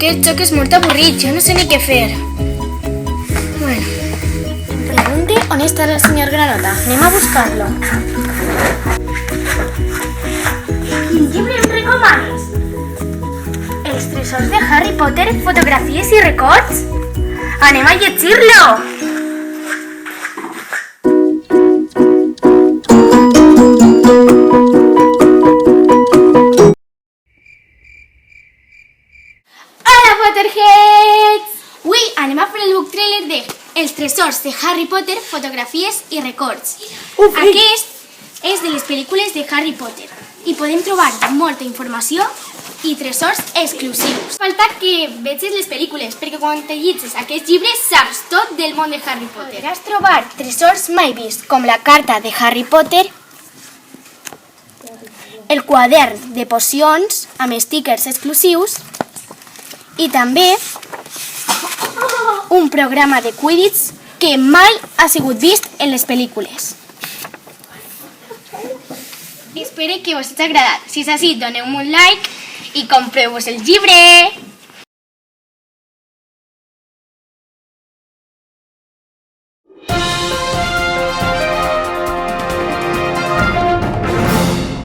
aquest joc és molt avorrit, jo no sé ni què fer. Bueno, Pregunte on està el senyor Granota. Anem a buscar-lo. Quin llibre em recomanes? Els tresors de Harry Potter, fotografies i records? Anem a llegir-lo! Hola, Potterheads! Avui anem a fer el book trailer de Els tresors de Harry Potter, fotografies i records. Aquest és de les pel·lícules de Harry Potter i podem trobar molta informació i tresors exclusius. Falta que vegis les pel·lícules, perquè quan te llegis aquests llibres saps tot del món de Harry Potter. Podràs trobar tresors mai vist, com la carta de Harry Potter, el quadern de pocions amb stickers exclusius i també un programa de Quidditch que mai ha sigut vist en les pel·lícules. Espero que us hagi agradat. Si és així, doneu-me un like i compreu-vos el llibre!